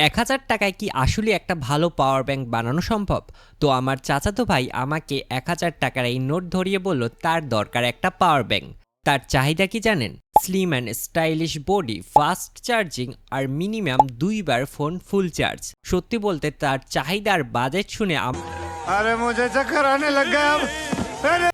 ১,০০০ টাকায় কি আসলে একটা ভালো পাওয়ার ব্যাংক বানানো সম্ভব? তো আমার চাচাতো ভাই আমাকে ১,০০০ টাকার এই নোট ধরিয়ে বলল তার দরকার একটা পাওয়ার ব্যাংক। তার চাহিদা কি জানেন? Slim and stylish body, fast charging আর মিনিমাম ২ বার ফোন ফুল চার্জ। সত্যি বলতে তার চাহিদার বাজেট শুনে अरे मुझे चक्कर आने लग गया अब।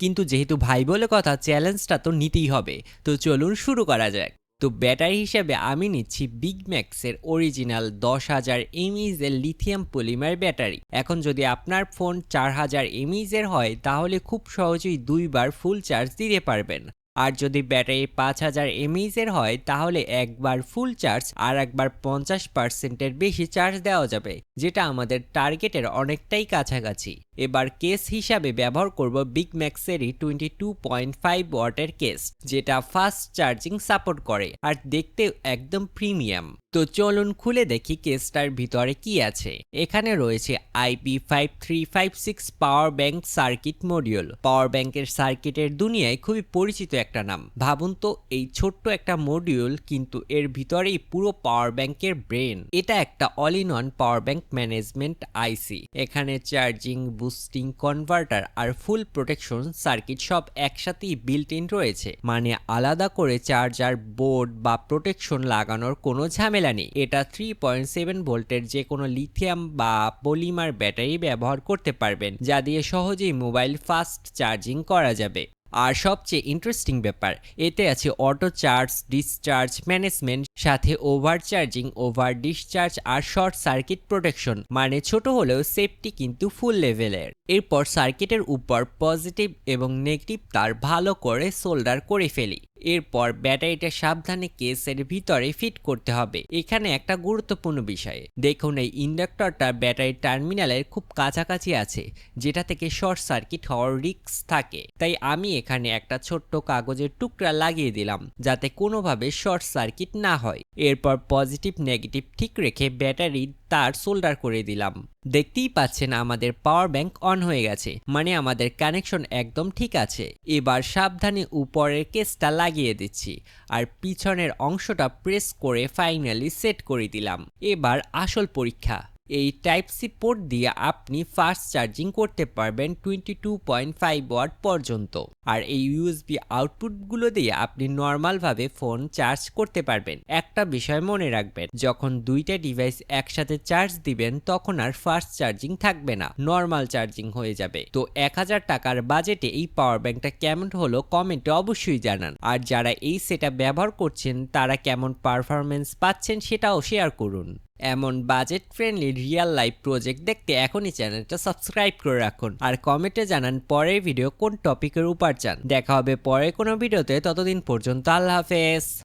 কিন্তু যেহেতু ভাই বলে কথা, চ্যালেঞ্জটা তো নিতেই হবে। তো চলুন শুরু করা যাক। তো ব্যাটারি হিসেবে আমি নিচ্ছি বিগ ম্যাক্সের অরিজিনাল ১০,০০০ এমএইচ এর লিথিয়াম পলিমার ব্যাটারি। এখন যদি আপনার ফোন ৪,০০০ এমএইচ এর হয় তাহলে খুব সহজেই ২ বার ফুল চার্জ দিতে পারবেন। আর যদি ব্যাটারি ৫,০০০ এমএইচ এর হয় তাহলে একবার ফুল চার্জ আর একবার ৫০% বেশি চার্জ দেওয়া যাবে, যেটা আমাদের টার্গেটের অনেকটাই কাছাকাছি। এবার কেস হিসাবে ব্যবহার করব বিগ ম্যাক্সেরই 22.5 ওয়াটের কেস, যেটা ফাস্ট চার্জিং সাপোর্ট করে আর দেখতে একদম প্রিমিয়াম। তো চলুন খুলে দেখি কেসটার ভিতরে কি আছে। এখানে রয়েছে IP5356 power bank circuit module. Power ব্যাংকের সার্কিটের দুনিয়ায় খুবই পরিচিত একটা নাম। ভাবুন তো, এই ছোট্ট একটা মডিউল, কিন্তু এর ভিতরেই পুরো পাওয়ার ব্যাংকের ব্রেন। এটা একটা all in one power bank management IC. এখানে চার্জিং, বুস্টিং, কনভার্টার আর ফুল প্রোটেকশন সার্কিট সব একসাথেই বিল্ট ইন রয়েছে। মানে আলাদা করে চার্জার, বোর্ড বা প্রোটেকশন লাগানোর কোনো ঝামেলা নেই। এটা 3.7 ভোল্টের যে কোনো লিথিয়াম বা পলিমার ব্যাটারি ব্যবহার করতে পারবেন, যা দিয়ে সহজেই মোবাইল ফাস্ট চার্জিং করা যাবে। আর সবচেয়ে ইন্টারেস্টিং ব্যাপার, এতে আছে অটো চার্জ, ডিসচার্জ ম্যানেজমেন্ট, সাথে ওভার চার্জিং, ওভার ডিসচার্জ আর শর্ট সার্কিট প্রোটেকশন। মানে ছোট হলেও সেফটি কিন্তু ফুল লেভেলের। এরপর সার্কিটের উপর পজিটিভ এবং নেগেটিভ তার ভালো করে সোল্ডার করে ফেলি। এরপর ব্যাটারিটা সাবধানে কেসের ভিতরে ফিট করতে হবে। এখানে একটা গুরুত্বপূর্ণ বিষয়, দেখুন এই ইন্ডাক্টরটা ব্যাটারির টার্মিনালের খুব কাছাকাছি আছে, যেটা থেকে শর্ট সার্কিট হওয়ার রিস্ক থাকে। তাই আমি এখানে একটা ছোট্ট কাগজের টুকরা লাগিয়ে দিলাম, যাতে কোনোভাবে শর্ট সার্কিট না হয়। এরপর পজিটিভ নেগেটিভ ঠিক রেখে ব্যাটারির তার সোল্ডার করে দিলাম। দেখতেই পাচ্ছেন আমাদের পাওয়ার ব্যাংক অন হয়ে গেছে, মানে আমাদের কানেকশন একদম ঠিক আছে। এবার সাবধানে উপরের কেসটা লাগিয়ে দিচ্ছি আর পিছনের অংশটা প্রেস করে ফাইনালি সেট করে দিলাম। এবার আসল পরীক্ষা। এই টাইপ সি পোর্ট দিয়ে আপনি ফাস্ট চার্জিং করতে পারবেন 22.5 ওয়াট পর্যন্ত। আর এই ইউএসবি আউটপুটগুলো দিয়ে আপনি নর্মালভাবে ফোন চার্জ করতে পারবেন। একটা বিষয় মনে রাখবেন, যখন দুইটা ডিভাইস একসাথে চার্জ দিবেন তখন আর ফাস্ট চার্জিং থাকবে না, নর্মাল চার্জিং হয়ে যাবে। তো ১,০০০ টাকার বাজেটে এই পাওয়ার ব্যাংকটা কেমন হলো কমেন্টে অবশ্যই জানান। আর যারা এই সেটআপ ব্যবহার করছেন তারা কেমন পারফরমেন্স পাচ্ছেন সেটাও শেয়ার করুন। এমন budget friendly real life project দেখতে এখনই চ্যানেলটা সাবস্ক্রাইব করে রাখুন আর কমেন্টে জানান পরের ভিডিও কোন টপিকের উপর চান। দেখা হবে পরে কোনো ভিডিওতে, ততদিন পর্যন্ত আল্লাহ হাফেজ।